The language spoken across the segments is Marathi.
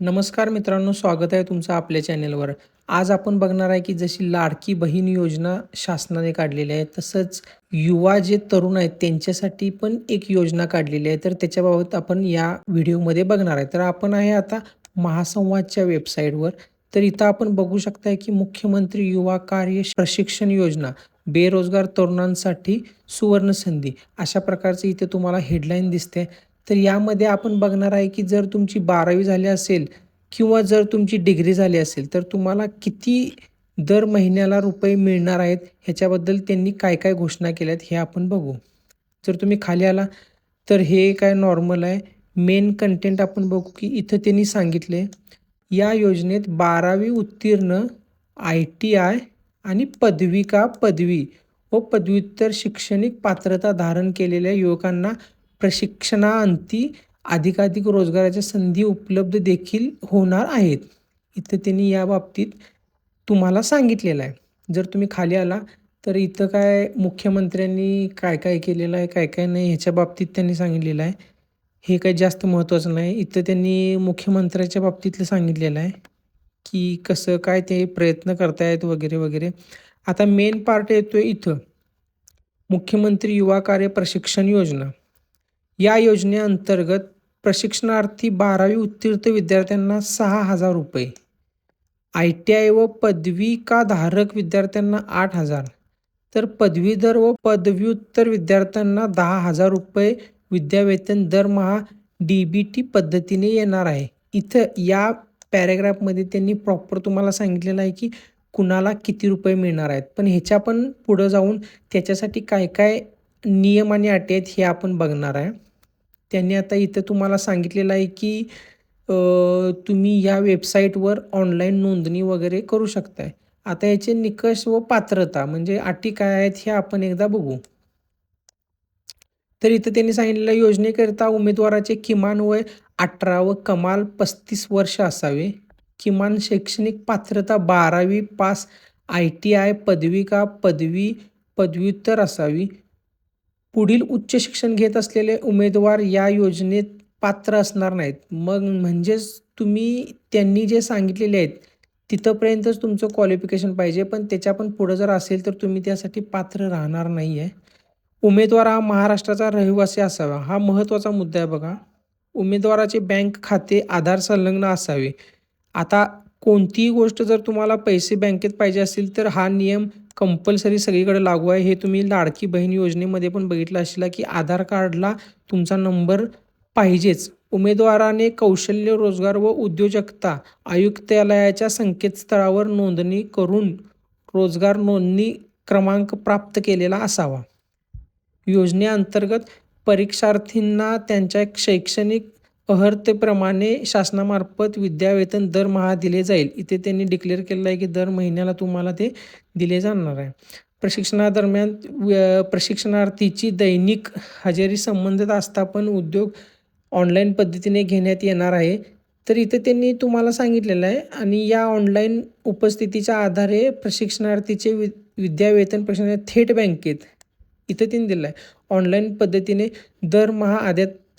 नमस्कार मित्रांनो, स्वागत आहे तुमचं आपल्या चॅनेलवर. आज आपण बघणार आहे की जशी लाडकी बहीण योजना शासनाने काढलेली आहे, तसंच युवा जे तरुण आहेत त्यांच्यासाठी पण एक योजना काढलेली आहे. तर त्याच्याबाबत आपण या व्हिडिओमध्ये बघणार आहे. तर आपण आहे आता महासंवादच्या वेबसाईटवर. तर इथं आपण बघू शकताय की मुख्यमंत्री युवा कार्य प्रशिक्षण योजना, बेरोजगार तरुणांसाठी सुवर्णसंधी अशा प्रकारचं इथे तुम्हाला हेडलाईन दिसते. तर यामध्ये आपण बघणार आहे की जर तुमची 12वी झाली असेल किंवा जर तुमची डिग्री झाली असेल, तर तुम्हाला किती दर महिन्याला रुपये मिळणार आहेत, ह्याच्याबद्दल त्यांनी काय-काय घोषणा केल्यात हे आपण बघू. जर तुम्ही खाली आला, तर हे काय नॉर्मल आहे. मेन कंटेंट आपण बघू की इथं त्यांनी सांगितले, या योजनेत 12वी उत्तीर्ण, ITI आणि पदवी व पदव्युत्तर शैक्षणिक पात्रता धारण केलेल्या युवकांना प्रशिक्षणाअंती अधिकाधिक रोजगाराच्या संधी उपलब्ध देखील होणार आहेत. इथं त्यांनी याबाबतीत तुम्हाला सांगितलेलं आहे. जर तुम्ही खाली आला, तर इथं काय मुख्यमंत्र्यांनी काय-काय केलेलं आहे, काय-काय नाही ह्याच्या बाबतीत त्यांनी सांगितलेलं आहे. हे काही जास्त महत्त्वाचं नाही. इथं त्यांनी मुख्यमंत्र्याच्या बाबतीतलं सांगितलेलं आहे, की कसं काय ते प्रयत्न करतायत वगैरे, वगैरे. आता मेन पार्ट येतोय इथं. मुख्यमंत्री युवा कार्य प्रशिक्षण योजना. या योजनेअंतर्गत प्रशिक्षणार्थी 12वी उत्तीर्ण विद्यार्थ्यांना ₹6,000, ITI व पदविकाधारक विद्यार्थ्यांना 8,000, तर पदवीधर व पदव्युत्तर विद्यार्थ्यांना ₹10,000 विद्यावेतन दरमहा DBT पद्धतीने येणार आहे. इथं या पॅराग्राफमध्ये त्यांनी प्रॉपर तुम्हाला सांगितलेलं आहे की कुणाला किती रुपये मिळणार आहेत. पण ह्याच्या पण पुढं जाऊन त्याच्यासाठी काय-काय नियम आणि अटी आहेत हे आपण बघणार आहे. त्यांनी आता इथं तुम्हाला सांगितलेलं आहे की तुम्ही या वेबसाईटवर ऑनलाईन नोंदणी वगैरे करू शकताय. आता याचे निकष व पात्रता म्हणजे अटी काय आहेत हे आपण एकदा बघू. तर इथं त्यांनी सांगितलेलं योजनेकरिता उमेदवाराचे किमान वय 18 व कमाल 35 वर्ष असावे. किमान शैक्षणिक पात्रता 12वी पास, ITI, पदव्युत्तर असावी. पुढील उच्च शिक्षण घेत असलेले उमेदवार या योजनेत पात्र असणार नाहीत. मग म्हणजेच तुम्ही त्यांनी जे सांगितलेले आहेत, तिथपर्यंतच तुमचं क्वालिफिकेशन पाहिजे. पण त्याच्या पण पुढं जर असेल, तर तुम्ही त्यासाठी पात्र राहणार नाही आहे. उमेदवार हा महाराष्ट्राचा रहिवासी असावा. हा महत्त्वाचा मुद्दा आहे बघा. उमेदवाराचे बँक खाते आधार संलग्न असावे. आता कोणतीही गोष्ट जर तुम्हाला पैसे बँकेत पाहिजे असतील, तर हा नियम कंपल्सरी सगळीकडे लागू आहे. हे तुम्ही लाडकी बहीण योजनेमध्ये पण बघितलं असेल की आधार कार्डला तुमचा नंबर पाहिजेच. उमेदवाराने कौशल्य, रोजगार व उद्योजकता आयुक्तालयाच्या संकेतस्थळावर नोंदणी करून रोजगार नोंदणी क्रमांक प्राप्त केलेला असावा. योजनेअंतर्गत परीक्षार्थींना त्यांच्या शैक्षणिक अर्हतेप्रमाणे शासनामार्फत विद्यावेतन दरमहा दिले जाईल. इथे त्यांनी डिक्लेअर केलेलं आहे की दर महिन्याला तुम्हाला ते दिले जाणार आहे. प्रशिक्षणादरम्यान प्रशिक्षणार्थीची दैनिक हजेरी संबंधित आस्थापन उद्योग ऑनलाईन पद्धतीने घेण्यात येणार आहे. तर इथे त्यांनी तुम्हाला सांगितलेलं आहे आणि या ऑनलाईन उपस्थितीच्या आधारे प्रशिक्षणार्थीचे विद्यावेतन प्रशिक्षण थेट बँकेत इथं त्यांनी दिलं आहे. ऑनलाईन पद्धतीने दरमहा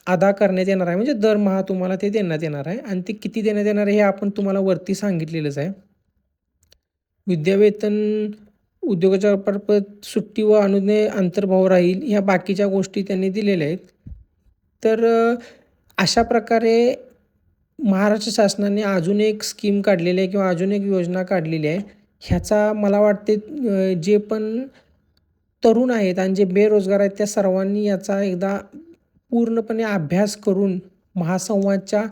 अदा करण्यात येणार आहे. म्हणजे दरमहा तुम्हाला ते देण्यात येणार आहे आणि ते किती देण्यात येणार आहे हे आपण तुम्हाला वरती सांगितलेलंच आहे. विद्यावेतन उद्योगाच्या मार्फत सुट्टी व अनुदान अंतर्भाव राहील, ह्या बाकीच्या गोष्टी त्यांनी दिलेल्या आहेत. तर अशा प्रकारे महाराष्ट्र शासनाने अजून एक स्कीम काढलेली आहे किंवा अजून एक योजना काढलेली आहे. ह्याचा मला वाटते जे पण तरुण आहेत आणि जे बेरोजगार आहेत त्या सर्वांनी याचा एकदा पूर्णपणे अभ्यास करून महासंवादच्या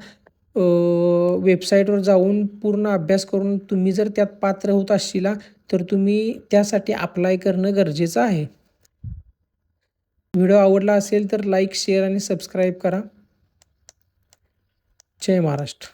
वेबसाईटवर जाऊन पूर्ण अभ्यास करून तुम्ही जर त्यात पात्र होत असशीला, तर तुम्ही त्यासाठी अप्लाय करणं गरजेचं आहे. व्हिडिओ आवडला असेल तर लाईक, शेअर आणि सबस्क्राईब करा. जय महाराष्ट्र.